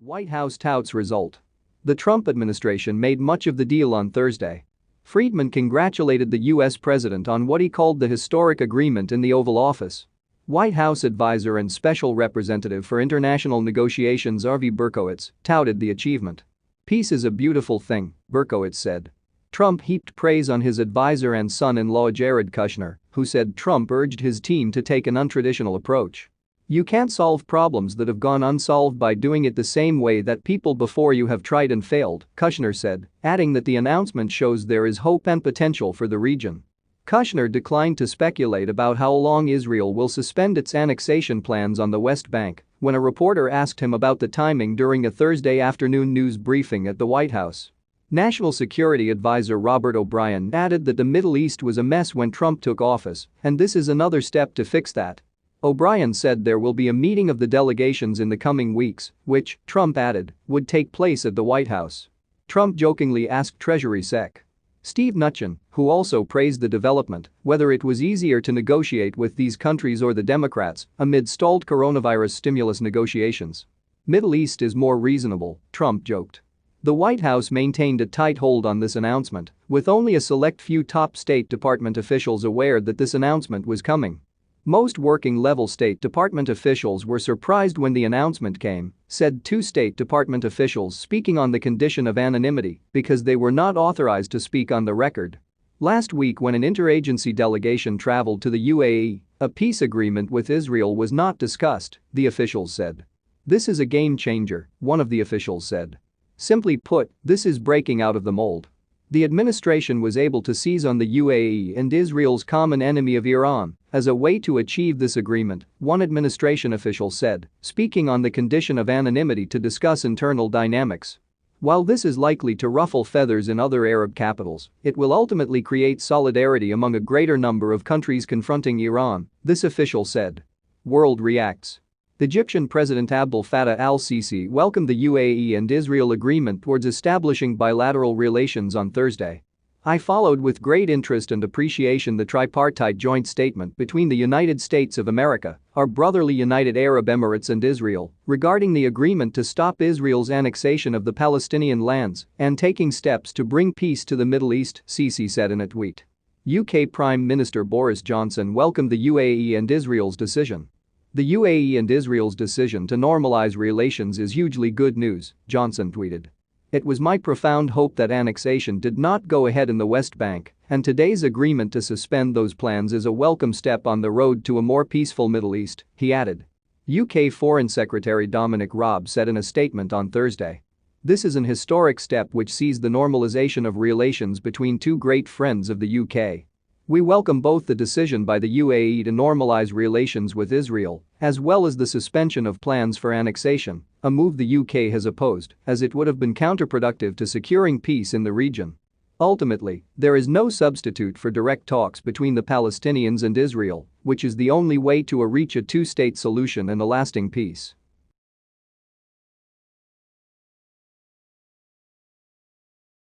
White House touts result. The Trump administration made much of the deal on Thursday. Friedman congratulated the U.S. president on what he called the historic agreement in the Oval Office. White House advisor and special representative for international negotiations Avi Berkowitz touted the achievement. "Peace is a beautiful thing," Berkowitz said. Trump heaped praise on his advisor and son-in-law Jared Kushner, who said Trump urged his team to take an untraditional approach. "You can't solve problems that have gone unsolved by doing it the same way that people before you have tried and failed," Kushner said, adding that the announcement shows there is hope and potential for the region. Kushner declined to speculate about how long Israel will suspend its annexation plans on the West Bank when a reporter asked him about the timing during a Thursday afternoon news briefing at the White House. National Security Advisor Robert O'Brien added that the Middle East was a mess when Trump took office, and this is another step to fix that. O'Brien said there will be a meeting of the delegations in the coming weeks, which, Trump added, would take place at the White House. Trump jokingly asked Treasury Sec. Steve Mnuchin, who also praised the development, whether it was easier to negotiate with these countries or the Democrats amid stalled coronavirus stimulus negotiations. "Middle East is more reasonable," Trump joked. The White House maintained a tight hold on this announcement, with only a select few top State Department officials aware that this announcement was coming. Most working-level State Department officials were surprised when the announcement came, said two State Department officials speaking on the condition of anonymity because they were not authorized to speak on the record. Last week when an interagency delegation traveled to the UAE, a peace agreement with Israel was not discussed, the officials said. "This is a game changer," one of the officials said. "Simply put, this is breaking out of the mold." The administration was able to seize on the UAE and Israel's common enemy of Iran as a way to achieve this agreement, one administration official said, speaking on the condition of anonymity to discuss internal dynamics. While this is likely to ruffle feathers in other Arab capitals, it will ultimately create solidarity among a greater number of countries confronting Iran, this official said. World reacts. Egyptian President Abdel Fattah al-Sisi welcomed the UAE and Israel agreement towards establishing bilateral relations on Thursday. "I followed with great interest and appreciation the tripartite joint statement between the United States of America, our brotherly United Arab Emirates and Israel regarding the agreement to stop Israel's annexation of the Palestinian lands and taking steps to bring peace to the Middle East," Sisi said in a tweet. UK Prime Minister Boris Johnson welcomed the UAE and Israel's decision. "The UAE and Israel's decision to normalize relations is hugely good news," Johnson tweeted. "It was my profound hope that annexation did not go ahead in the West Bank, and today's agreement to suspend those plans is a welcome step on the road to a more peaceful Middle East," he added. UK Foreign Secretary Dominic Raab said in a statement on Thursday. "This is an historic step which sees the normalization of relations between two great friends of the UK. We welcome both the decision by the UAE to normalize relations with Israel, as well as the suspension of plans for annexation, a move the UK has opposed, as it would have been counterproductive to securing peace in the region. Ultimately, there is no substitute for direct talks between the Palestinians and Israel, which is the only way to reach a two-state solution and a lasting peace."